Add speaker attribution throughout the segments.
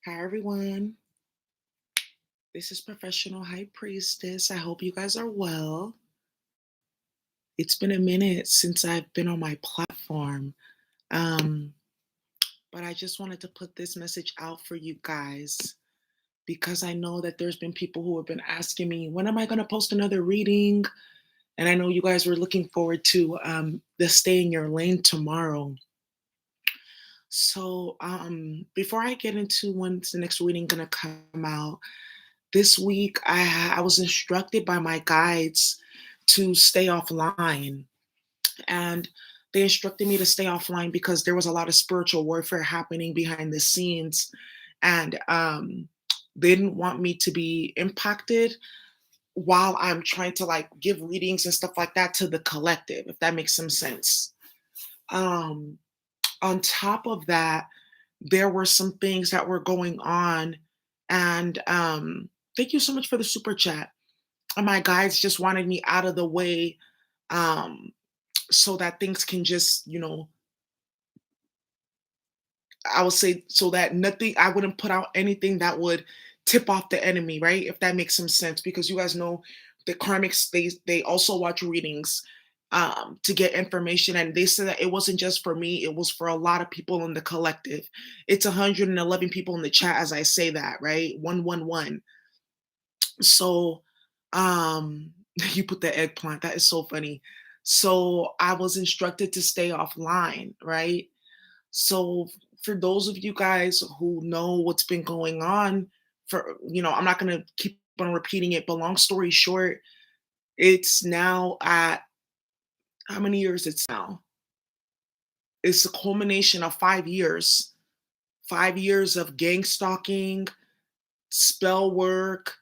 Speaker 1: Hi, everyone. This is Professional High Priestess. I hope you guys are well. It's been a minute since I've been on my platform, um, but I just wanted to put this message out for you guys because I know that there's been people who have been asking me, when am I going to post another reading? And I know you guys were looking forward to the Stay in Your Lane tomorrow. So before I get into when's the next reading going to come out, this week, I was instructed by my guides to stay offline, and they instructed me to stay offline because there was a lot of spiritual warfare happening behind the scenes, and they didn't want me to be impacted while I'm trying to like give readings and stuff like that to the collective, if that makes some sense. Um, on top of that, there were some things that were going on, and thank you so much for the super chat. My guides just wanted me out of the way, um, so that things can just, I would say, so that nothing, I wouldn't put out anything that would tip off the enemy, right? If that makes some sense, because you guys know the karmics, they also watch readings to get information, and they said that it wasn't just for me, it was for a lot of people in the collective. It's 111 people in the chat as I say that, right? 111. So, um, you put the eggplant. That is so funny. So I was instructed to stay offline, right? So for those of you guys who know what's been going on, I'm not gonna keep on repeating it, but long story short, it's now at how many years it's now? It's a culmination of 5 years. 5 years of gang stalking, spell work,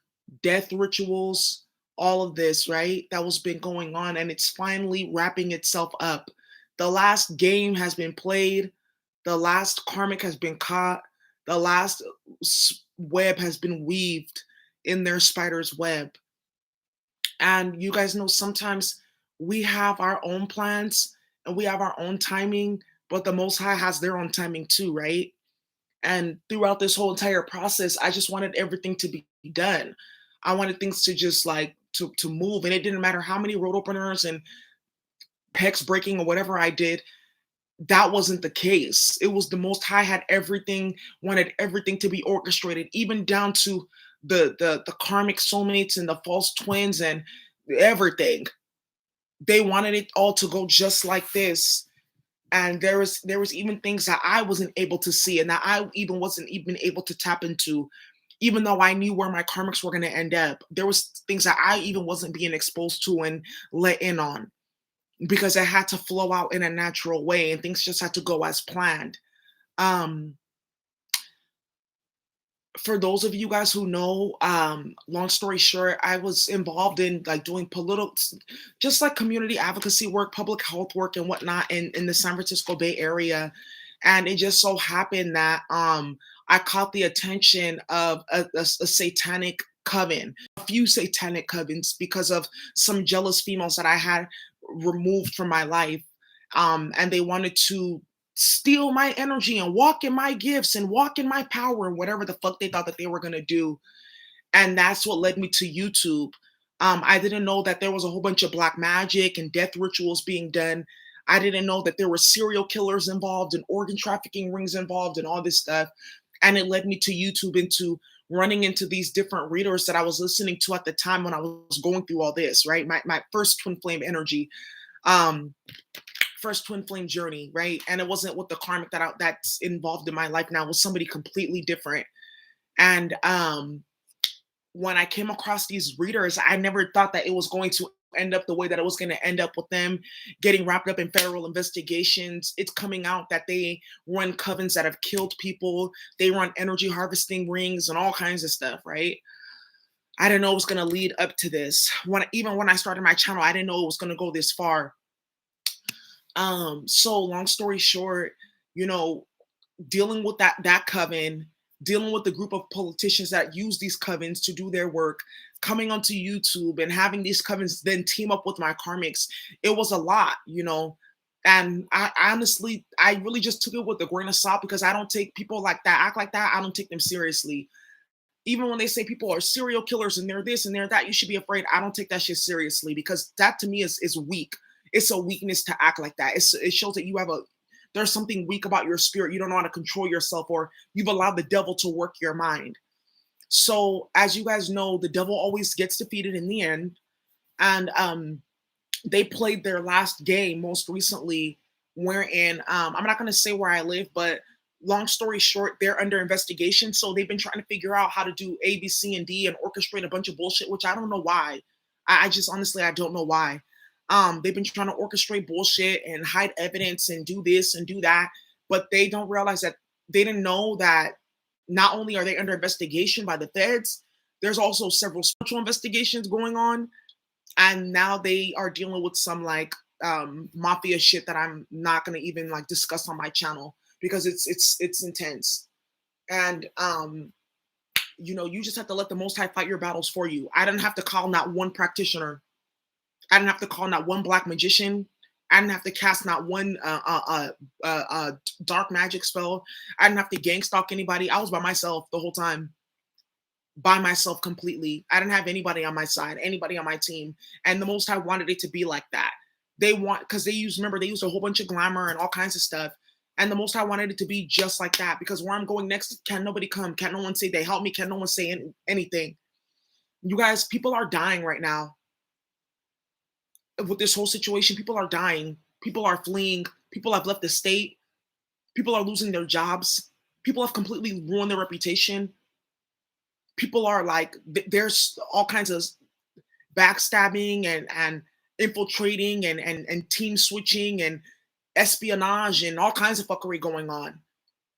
Speaker 1: death rituals, all of this, right? That was been going on, and it's finally wrapping itself up. The last game has been played, the last karmic has been caught, the last web has been weaved in their spider's web. And you guys know sometimes we have our own plans and we have our own timing, but the Most High has their own timing too, right? And throughout this whole entire process, I just wanted everything to be done. I wanted things to just like to move, and it didn't matter how many road openers and pecs breaking or whatever I did. That wasn't the case. It was the Most High had everything, wanted everything to be orchestrated, even down to the karmic soulmates and the false twins and everything. They wanted it all to go just like this, and there was even things that I wasn't able to see and that I even wasn't even able to tap into, even though I knew where my karmics were going to end up. There was things that I even wasn't being exposed to and let in on because it had to flow out in a natural way and things just had to go as planned. um for those of you guys who know, long story short, I was involved in like doing political, just like community advocacy work, public health work, and whatnot in the San Francisco Bay Area. And it just so happened that I caught the attention of a satanic coven, a few satanic covens, because of some jealous females that I had removed from my life. And they wanted to steal my energy and walk in my gifts and walk in my power and whatever the fuck they thought that they were gonna do. And that's what led me to YouTube. I didn't know that there was a whole bunch of black magic and death rituals being done. I didn't know that there were serial killers involved and organ trafficking rings involved and all this stuff. And it led me to YouTube, into running into these different readers that I was listening to at the time when I was going through all this, right? My first twin flame energy. Um, First twin flame journey, right? And it wasn't with the karmic that's involved in my life now. It was somebody completely different. And when I came across these readers, I never thought that it was going to end up the way that it was going to end up, with them getting wrapped up in federal investigations. It's coming out that they run covens that have killed people. They run energy harvesting rings and all kinds of stuff, right? I didn't know it was going to lead up to this. Even when I started my channel, I didn't know it was going to go this far. So long story short, you know, dealing with that coven, dealing with the group of politicians that use these covens to do their work, coming onto YouTube and having these covens then team up with my karmics, it was a lot. And I honestly, I really just took it with a grain of salt because I don't take people like that, act like that. I don't take them seriously. Even when they say people are serial killers and they're this and they're that, you should be afraid. I don't take that shit seriously because that to me is weak. It's a weakness to act like that. It shows that you have a there's something weak about your spirit. You don't know how to control yourself, or you've allowed the devil to work your mind. So as you guys know, the devil always gets defeated in the end. And they played their last game most recently, wherein I'm not going to say where I live, but long story short, they're under investigation. So they've been trying to figure out how to do A, B, C, and D and orchestrate a bunch of bullshit, which I don't know why. I just honestly I don't know why. They've been trying to orchestrate bullshit and hide evidence and do this and do that, but they don't realize that they didn't know that not only are they under investigation by the feds, there's also several special investigations going on, and now they are dealing with some like mafia shit that I'm not gonna even like discuss on my channel because it's intense. And you just have to let the Most High fight your battles for you. I didn't have to call not one practitioner. I didn't have to call not one black magician. I didn't have to cast not one dark magic spell. I didn't have to gang stalk anybody. I was by myself the whole time, by myself completely. I didn't have anybody on my side, anybody on my team. And the Most High wanted it to be like that. They want, because remember, they used a whole bunch of glamour and all kinds of stuff. And the Most High wanted it to be just like that, because where I'm going next, can nobody come? Can no one say they help me? Can no one say anything? You guys, people are dying right now with this whole situation. People are dying. People are fleeing. People have left the state. People are losing their jobs. People have completely ruined their reputation. People are like, there's all kinds of backstabbing and infiltrating and team switching and espionage and all kinds of fuckery going on.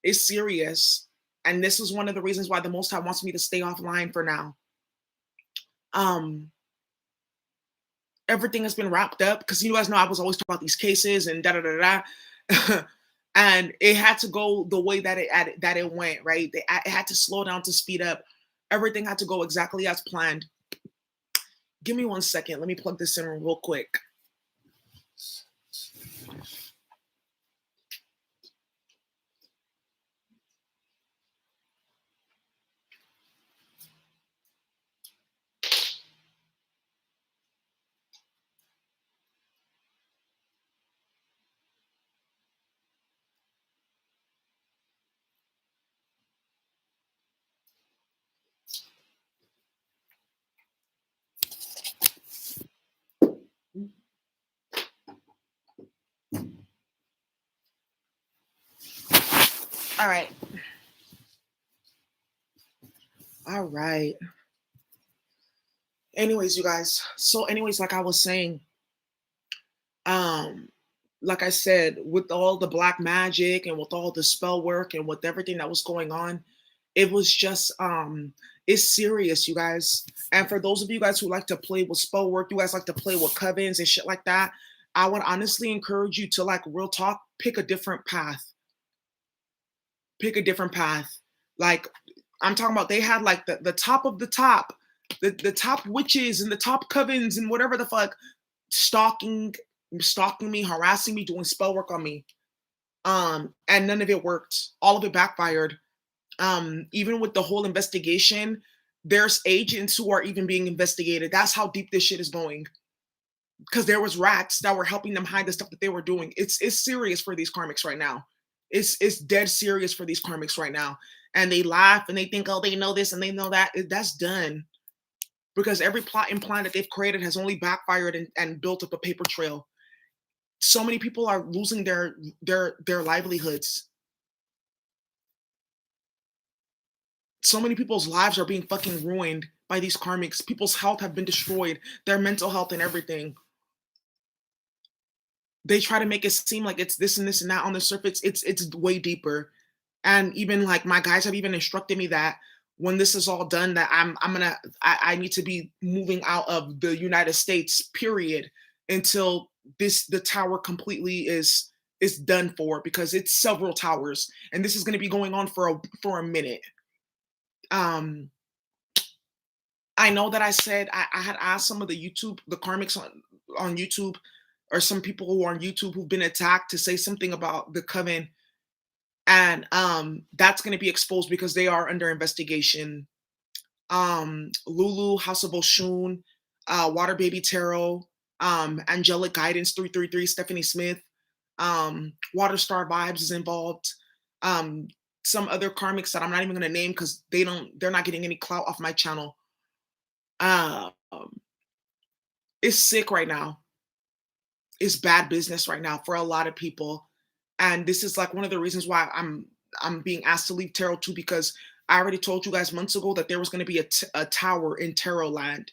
Speaker 1: It's serious. And this is one of the reasons why the Most High wants me to stay offline for now. Everything has been wrapped up because you guys know I was always talking about these cases and da da da da. And it had to go the way that it went, right? It had to slow down to speed up. Everything had to go exactly as planned. Give me 1 second. Let me plug this in real quick. All right. All right. Anyways, you guys. So, anyways, like I was saying, um, like I said, with all the black magic and with all the spell work and with everything that was going on, it was just it's serious, you guys. And for those of you guys who like to play with spell work, you guys like to play with covens and shit like that, I would honestly encourage you to, like, real talk, pick a different path. Pick a different path. Like, I'm talking about, they had like the top of the top, the top witches and the top covens and whatever the fuck, stalking stalking me, harassing me, doing spell work on me. And none of it worked. All of it backfired. Even with the whole investigation, there's agents who are even being investigated. That's how deep this shit is going. Because there was rats that were helping them hide the stuff that they were doing. It's serious for these karmics right now. It's dead serious for these karmics right now. And they laugh and they think, oh, they know this and they know that. That's done. Because every plot and plan that they've created has only backfired and built up a paper trail. So many people are losing their livelihoods. So many people's lives are being fucking ruined by these karmics. People's health have been destroyed, their mental health and everything. They try to make it seem like it's this and this and that on the surface. It's way deeper. And even like my guys have even instructed me that when this is all done, that I need to be moving out of the United States, period, until the tower completely is done for, because it's several towers and this is going to be going on for a minute. um I know that I said I had asked some of the karmics on YouTube or some people who are on YouTube who've been attacked to say something about the coven, and that's going to be exposed because they are under investigation. Lulu, House of Oshun, Water Baby Tarot, Angelic Guidance 333, Stephanie Smith, Water Star Vibes is involved. Um, some other karmics that I'm not even gonna name because they're not getting any clout off my channel. Um, it's sick right now. It's bad business right now for a lot of people. And this is like one of the reasons why I'm being asked to leave tarot too, because I already told you guys months ago that there was going to be a tower in tarot land,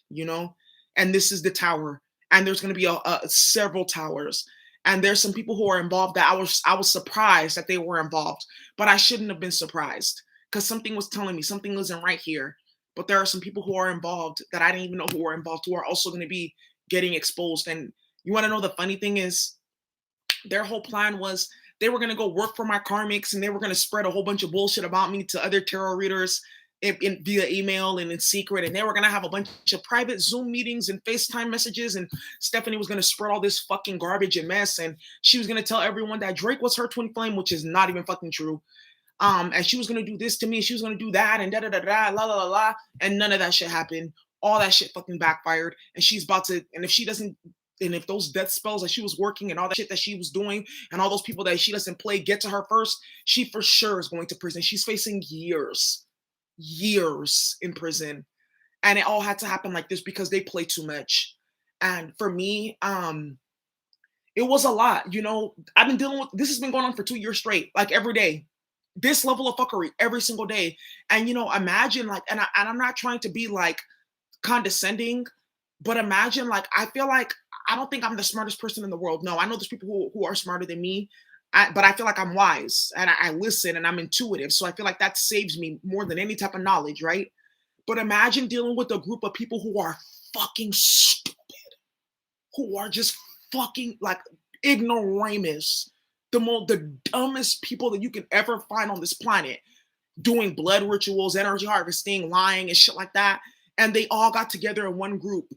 Speaker 1: and this is the tower, and there's going to be several towers, and there's some people who are involved that I was surprised that they were involved, but I shouldn't have been surprised because something was telling me something isn't right here. But there are some people who are involved that I didn't even know who were involved who are also going to be getting exposed. And you want to know the funny thing is, their whole plan was they were going to go work for my karmics and they were going to spread a whole bunch of bullshit about me to other tarot readers via email and in secret. And they were going to have a bunch of private Zoom meetings and FaceTime messages. And Stephanie was going to spread all this fucking garbage and mess. And she was going to tell everyone that Drake was her twin flame, which is not even fucking true. And she was going to do this to me. She was going to do that and da da da da, la la la la. And none of that shit happened. All that shit fucking backfired. And she's about to, and if she doesn't, and if those death spells that she was working and all that shit that she was doing and all those people that she doesn't play get to her first, she for sure is going to prison. She's facing years in prison. And it all had to happen like this because they play too much. And for me, it was a lot. I've been dealing with this has been going on for 2 years straight, like every day. This level of fuckery every single day. And imagine like, and I'm not trying to be like condescending, but imagine like I feel like I don't think I'm the smartest person in the world. No, I know there's people who are smarter than me, but I feel like I'm wise and I listen and I'm intuitive. So I feel like that saves me more than any type of knowledge, right? But imagine dealing with a group of people who are fucking stupid, who are just fucking like ignoramus, the dumbest people that you can ever find on this planet, doing blood rituals, energy harvesting, lying, and shit like that. And they all got together in one group.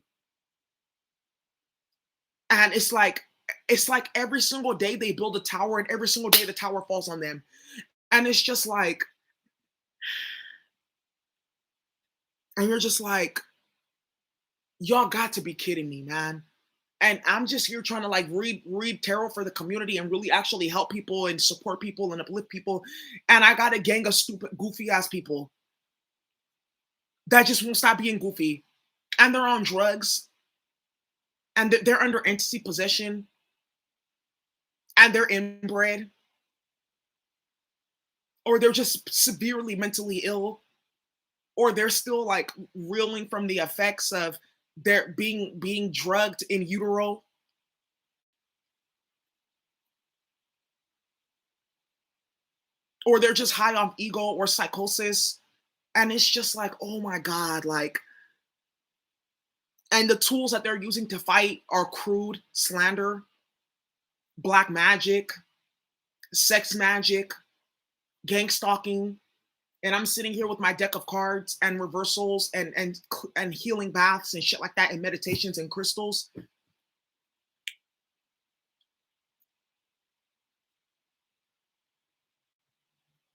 Speaker 1: And it's like every single day they build a tower and every single day the tower falls on them. And it's just like, and you're just like, y'all got to be kidding me, man. And I'm just here trying to like read tarot for the community and really actually help people and support people and uplift people. And I got a gang of stupid, goofy ass people that just won't stop being goofy. And they're on drugs and they're under entity possession and they're inbred or they're just severely mentally ill or they're still like reeling from the effects of their being drugged in utero. Or they're just high on ego or psychosis. And it's just like, oh my God, like, and the tools that they're using to fight are crude slander, black magic, sex magic, gang stalking. And I'm sitting here with my deck of cards and reversals and healing baths and shit like that and meditations and crystals.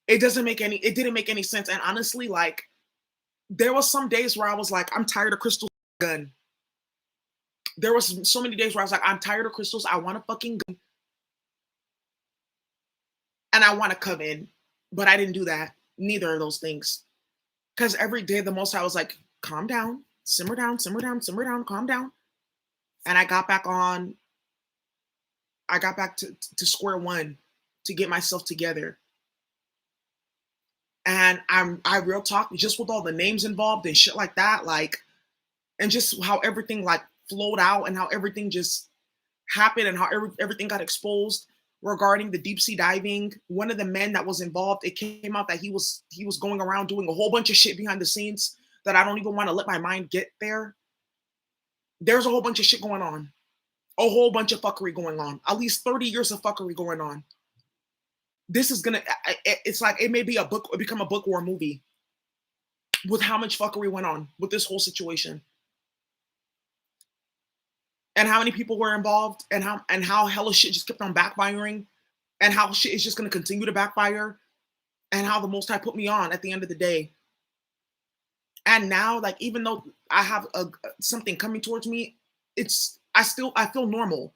Speaker 1: It didn't make any sense. And honestly, like, there was some days where I was like, I'm tired of crystals gun. There was so many days where I was like, I'm tired of crystals. I want a fucking gun. And I want to come in. But I didn't do that. Neither of those things. Because every day the most I was like, calm down, simmer down, simmer down, simmer down, calm down. And I got back to square one to get myself together. And I real talk, just with all the names involved and shit like that, like, and just how everything like flowed out and how everything just happened and how everything got exposed regarding the deep sea diving. One of the men that was involved, it came out that he was going around doing a whole bunch of shit behind the scenes that I don't even want to let my mind get there. There's a whole bunch of shit going on. A whole bunch of fuckery going on. At least 30 years of fuckery going on. This is gonna, it's like, it may be become a book or a movie with how much fuckery went on with this whole situation. and how many people were involved, and how hella shit just kept on backfiring, and how shit is just gonna continue to backfire, and how the Most High put me on at the end of the day. And now, like, even though I have something coming towards me, I feel normal.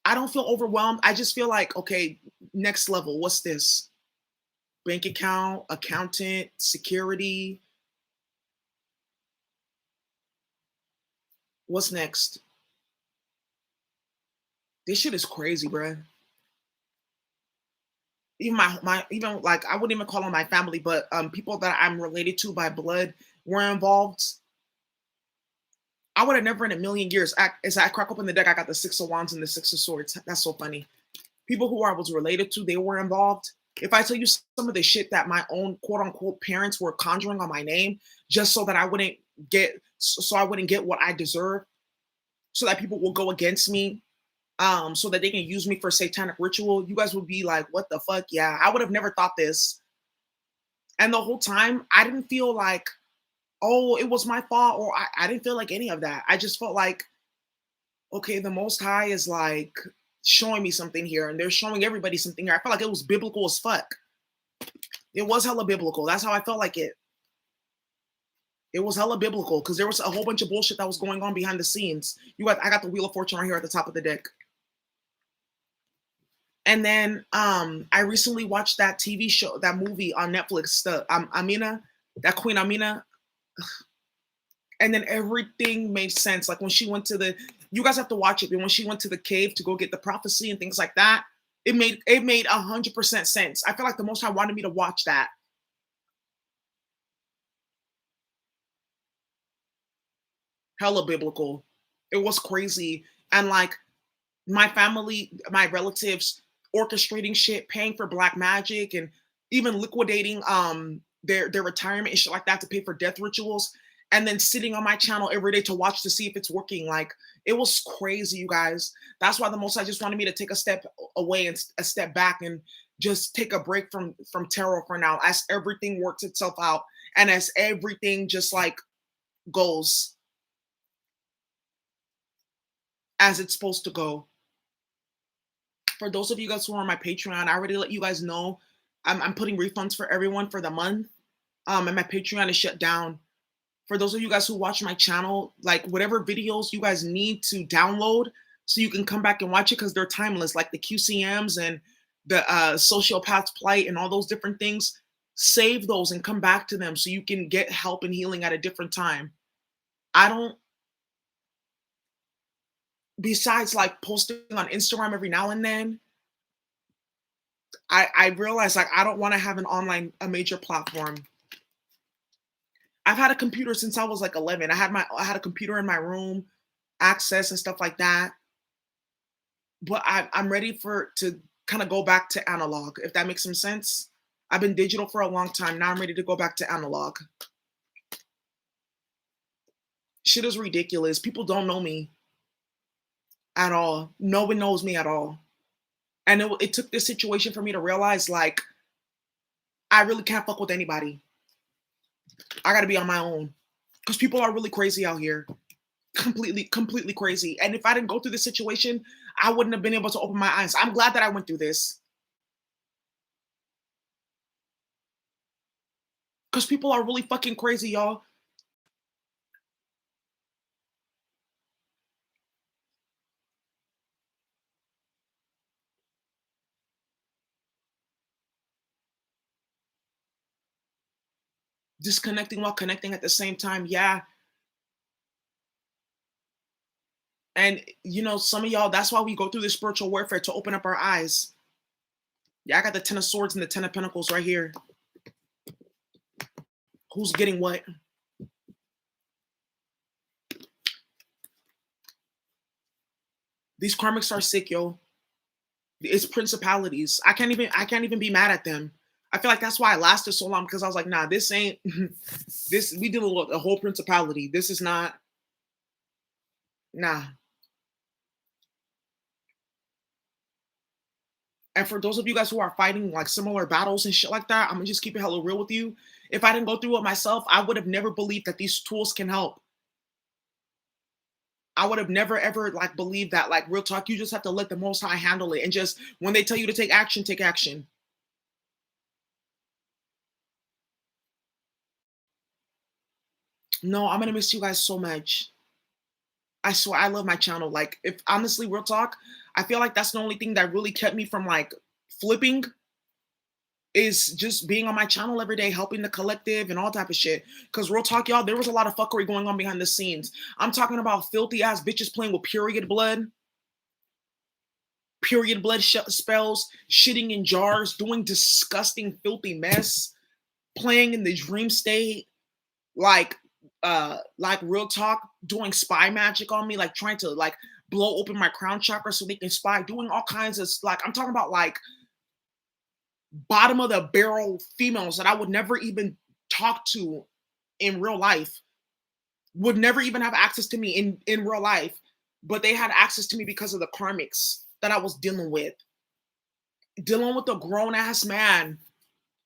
Speaker 1: I don't feel overwhelmed. I just feel like, okay, next level. What's this? Bank account, accountant, security. What's next? This shit is crazy, bruh. Even even like I wouldn't even call them my family, but people that I'm related to by blood were involved. I would have never in a million years. As I crack open the deck, I got the Six of Wands and the Six of Swords. That's so funny. People who I was related to, they were involved. If I tell you some of the shit that my own quote unquote parents were conjuring on my name, just so that I wouldn't so I wouldn't get what I deserve, so that people will go against me, so that they can use me for satanic ritual, you guys would be like, what the fuck? Yeah, I would have never thought this. And the whole time, I didn't feel like, oh, it was my fault, or I didn't feel like any of that. I just felt like, okay, the Most High is like showing me something here, and they're showing everybody something here. I felt like it was biblical as fuck. It was hella biblical. That's how I felt like it. It was hella biblical because there was a whole bunch of bullshit that was going on behind the scenes. I got the Wheel of Fortune right here at the top of the deck. And then I recently watched that TV show, that movie on Netflix, the Amina, that Queen Amina. And then everything made sense. Like when she went to you guys have to watch it, but when she went to the cave to go get the prophecy and things like that, it made 100% sense. I feel like the Most High wanted me to watch that. Hella biblical. It was crazy. And like my family, my relatives orchestrating shit, paying for black magic, and even liquidating their retirement and shit like that to pay for death rituals, and then sitting on my channel every day to watch to see if it's working. Like it was crazy, you guys. That's why the Most High just wanted me to take a step away and a step back and just take a break from tarot for now, as everything works itself out and as everything just like goes as it's supposed to go. For those of you guys who are on my Patreon, I already let you guys know I'm putting refunds for everyone for the month. And my Patreon is shut down. For those of you guys who watch my channel, like whatever videos you guys need to download so you can come back and watch it because they're timeless, like the QCMs and the sociopath's plight and all those different things, save those and come back to them so you can get help and healing at a different time. I don't, besides like posting on Instagram every now and then, I realize like I don't want to have a major platform. I've had a computer since I was like 11. I had a computer in my room, access and stuff like that. But I'm ready to kind of go back to analog, if that makes some sense. I've been digital for a long time. Now I'm ready to go back to analog. Shit is ridiculous. People don't know me at all. No one knows me at all. And it took this situation for me to realize, like, I really can't fuck with anybody. I got to be on my own because people are really crazy out here. Completely crazy. And if I didn't go through this situation, I wouldn't have been able to open my eyes. I'm glad that I went through this because people are really fucking crazy, y'all. Disconnecting while connecting at the same time. Yeah. And some of y'all, that's why we go through this spiritual warfare, to open up our eyes. Yeah, I got the Ten of Swords and the Ten of Pentacles right here. Who's getting what? These karmics are sick, yo. It's principalities. I can't even be mad at them. I feel like that's why I lasted so long, because I was like, nah, this ain't this. We deal with a whole principality. This is not, nah. And for those of you guys who are fighting like similar battles and shit like that, I'm gonna just keep it hella real with you. If I didn't go through it myself, I would have never believed that these tools can help. I would have never ever like believed that. Like real talk, you just have to let the Most High handle it, and just when they tell you to take action, take action. No, I'm gonna miss you guys so much. I swear, I love my channel. Like, if honestly, real talk, I feel like that's the only thing that really kept me from like flipping is just being on my channel every day, helping the collective and all type of shit. Cause real talk, y'all, there was a lot of fuckery going on behind the scenes. I'm talking about filthy ass bitches playing with period blood spells, shitting in jars, doing disgusting, filthy mess, playing in the dream state, like like real talk, doing spy magic on me, like trying to like blow open my crown chakra so they can spy, doing all kinds of like I'm talking about like bottom of the barrel females that I would never even talk to in real life, would never even have access to me in real life, but they had access to me because of the karmics that I was dealing with a grown ass man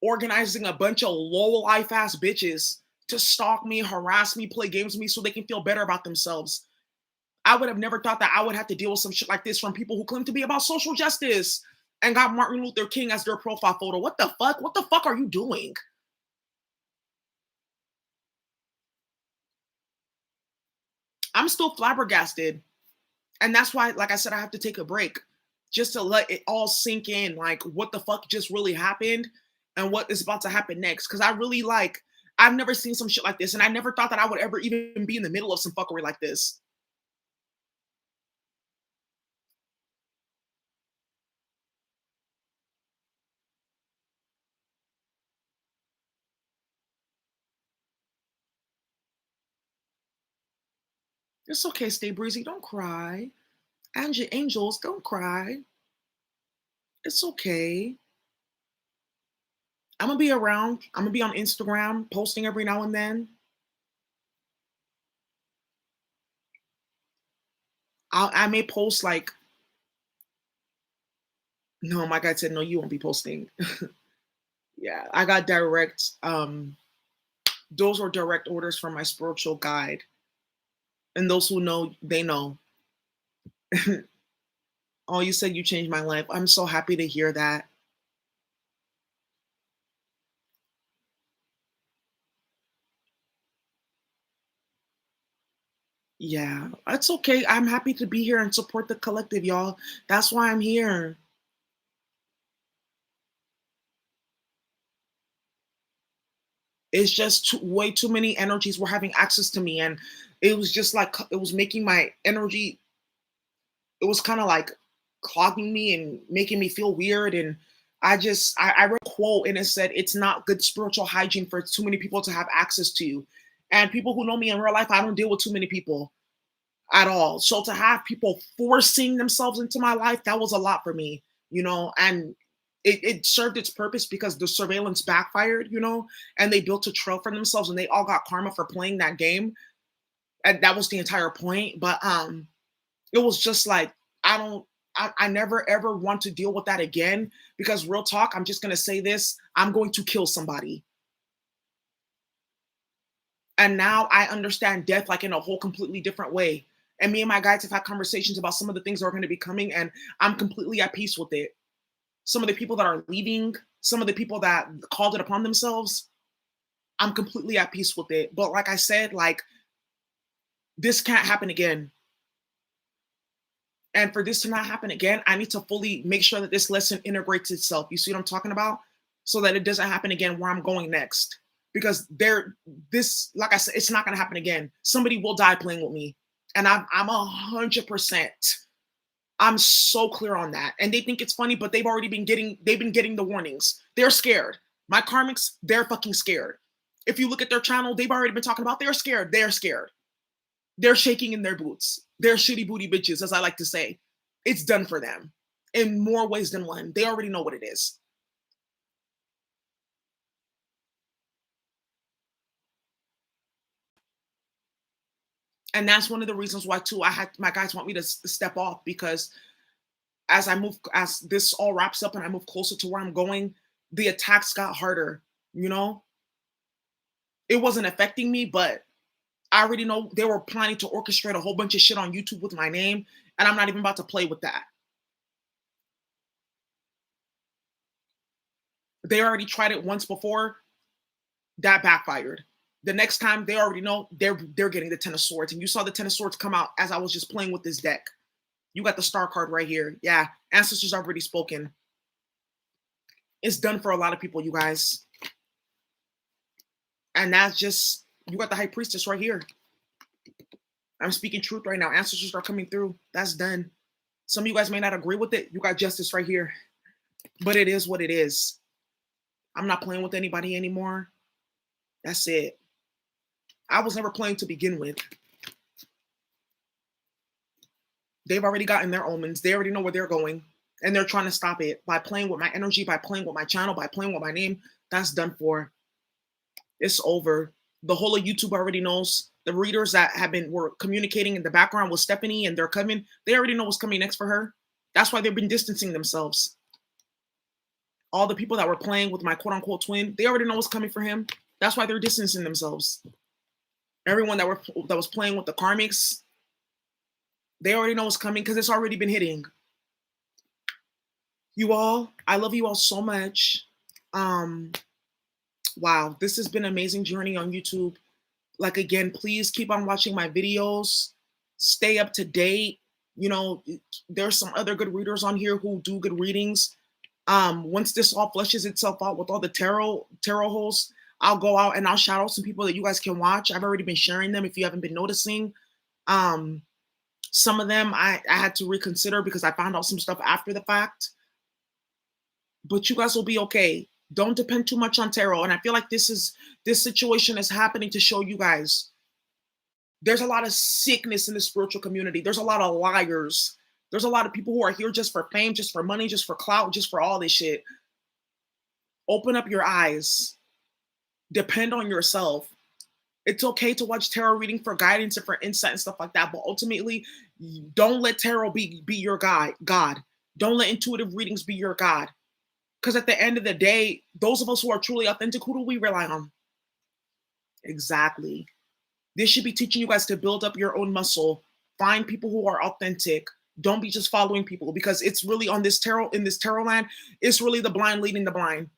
Speaker 1: organizing a bunch of low life ass bitches to stalk me, harass me, play games with me so they can feel better about themselves. I would have never thought that I would have to deal with some shit like this from people who claim to be about social justice and got Martin Luther King as their profile photo. What the fuck? What the fuck are you doing? I'm still flabbergasted. And that's why, like I said, I have to take a break just to let it all sink in, like what the fuck just really happened and what is about to happen next. Cause I really like, I've never seen some shit like this. And I never thought that I would ever even be in the middle of some fuckery like this. It's okay, stay breezy. Don't cry. And your angels, don't cry. It's okay. I'm gonna be around. I'm gonna be on Instagram, posting every now and then. I may post like, no, my guy said, no, you won't be posting. Yeah, I got those were direct orders from my spiritual guide. And those who know, they know. Oh, you said you changed my life. I'm so happy to hear that. Yeah, it's okay. I'm happy to be here and support the collective, y'all. That's why I'm here. It's just way too many energies were having access to me. And it was just like, it was making my energy, it was kind of like clogging me and making me feel weird. And I read a quote and it said, it's not good spiritual hygiene for too many people to have access to you. And people who know me in real life, I don't deal with too many people at all. So to have people forcing themselves into my life, that was a lot for me, and it served its purpose because the surveillance backfired, and they built a trail for themselves and they all got karma for playing that game. And that was the entire point. But it was just like, I don't, I never ever want to deal with that again because real talk, I'm just going to say this, I'm going to kill somebody. And now I understand death like in a whole completely different way. And me and my guys have had conversations about some of the things that are going to be coming, and I'm completely at peace with it. Some of the people that are leaving, some of the people that called it upon themselves, I'm completely at peace with it. But like I said, like this can't happen again. And for this to not happen again, I need to fully make sure that this lesson integrates itself. You see what I'm talking about? So that it doesn't happen again where I'm going next. Because like I said, it's not going to happen again. Somebody will die playing with me. And I'm 100%. I'm so clear on that. And they think it's funny, but they've been getting the warnings. They're scared. My karmics, they're fucking scared. If you look at their channel, they've already been talking about they're scared. They're scared. They're shaking in their boots. They're shitty booty bitches, as I like to say. It's done for them in more ways than one. They already know what it is. And that's one of the reasons why too I had my guys want me to step off because as this all wraps up and I move closer to where I'm going, the attacks got harder. You know, it wasn't affecting me, but I already know they were planning to orchestrate a whole bunch of shit on YouTube with my name, and I'm not even about to play with that. They already tried it once before. That backfired. The next time they already know they're getting the Ten of Swords. And you saw the Ten of Swords come out as I was just playing with this deck. You got the Star card right here. Yeah, ancestors already spoken. It's done for a lot of people, you guys. And that's just, you got the High Priestess right here. I'm speaking truth right now. Ancestors are coming through. That's done. Some of you guys may not agree with it. You got justice right here. But it is what it is. I'm not playing with anybody anymore. That's it. I was never playing to begin with. They've already gotten their omens. They already know where they're going. And they're trying to stop it by playing with my energy, by playing with my channel, by playing with my name. That's done for. It's over. The whole of YouTube already knows. The readers that were communicating in the background with Stephanie and they're coming, they already know what's coming next for her. That's why they've been distancing themselves. All the people that were playing with my quote-unquote twin, they already know what's coming for him. That's why they're distancing themselves. Everyone that was playing with the karmics, they already know what's coming because it's already been hitting. You all, I love you all so much. Wow, this has been an amazing journey on YouTube. Like, again, please keep on watching my videos. Stay up to date. You know, there's some other good readers on here who do good readings. Once this all fleshes itself out with all the tarot holes, I'll go out and I'll shout out some people that you guys can watch. I've already been sharing them if you haven't been noticing. Some of them I had to reconsider because I found out some stuff after the fact. But you guys will be okay. Don't depend too much on tarot. And I feel like this situation is happening to show you guys there's a lot of sickness in the spiritual community. There's a lot of liars. There's a lot of people who are here just for fame, just for money, just for clout, just for all this shit. Open up your eyes. Depend on yourself. It's okay to watch tarot reading for guidance and for insight and stuff like that. But ultimately, don't let tarot be your God. Don't let intuitive readings be your God. Because at the end of the day, those of us who are truly authentic, who do we rely on? Exactly. This should be teaching you guys to build up your own muscle. Find people who are authentic. Don't be just following people, because it's really in this tarot land, it's really the blind leading the blind.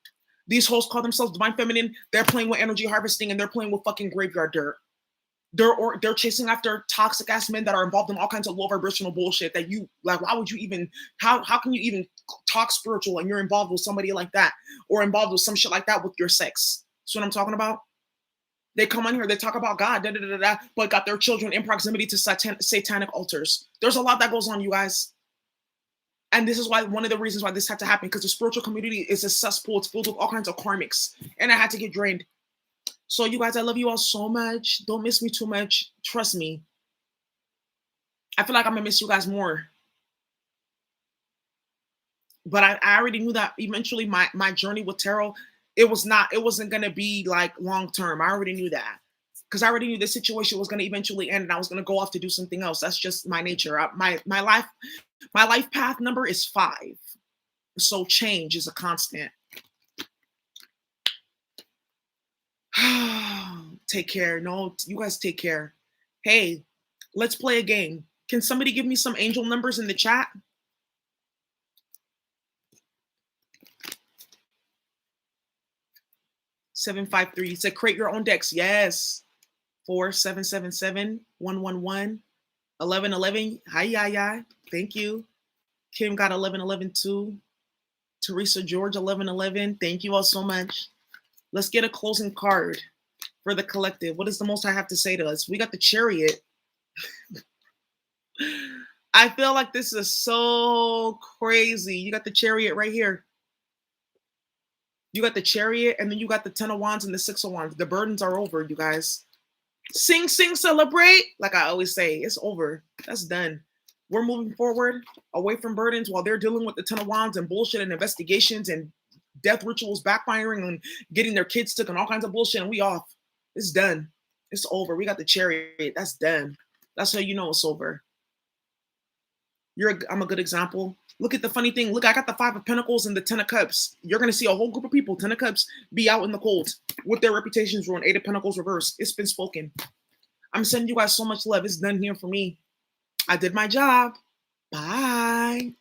Speaker 1: These hosts call themselves divine feminine. They're playing with energy harvesting and they're playing with fucking graveyard dirt. They're chasing after toxic ass men that are involved in all kinds of low vibrational bullshit that you like. Why would you even, how can you even talk spiritual and you're involved with somebody like that, or involved with some shit like that with your sex? See what I'm talking about? They come on here, they talk about God, but got their children in proximity to satanic altars. There's a lot that goes on, you guys. And this is why, one of the reasons why this had to happen, because the spiritual community is a cesspool. It's filled with all kinds of karmics. And I had to get drained. So you guys, I love you all so much. Don't miss me too much. Trust me. I feel like I'm going to miss you guys more. But I already knew that eventually my journey with tarot, it wasn't going to be like long term. I already knew that. Because I already knew this situation was going to eventually end and I was going to go off to do something else. That's just my nature. My life path number is 5. So change is a constant. Take care. No, you guys take care. Hey, let's play a game. Can somebody give me some angel numbers in the chat? 753 said create your own decks. Yes. 4777 111 1111. Hi. Thank you. Kim got 1111 too. Teresa George 1111. Thank you all so much. Let's get a closing card for the collective. What is the most I have to say to us? We got the Chariot. I feel like this is so crazy. You got the Chariot right here. You got the Chariot, and then you got the 10 of Wands and the 6 of Wands. The burdens are over, you guys. Sing, celebrate. Like I always say, it's over. That's done. We're moving forward away from burdens while they're dealing with the 10 of Wands and bullshit and investigations and death rituals backfiring and getting their kids took and all kinds of bullshit, and we off. It's done. It's over. We got the Chariot. That's done. That's how you know it's over. I'm a good example. Look at the funny thing. Look, I got the 5 of Pentacles and the 10 of Cups. You're going to see a whole group of people, 10 of Cups, be out in the cold with their reputations ruined. 8 of Pentacles reversed. It's been spoken. I'm sending you guys so much love. It's done here for me. I did my job. Bye.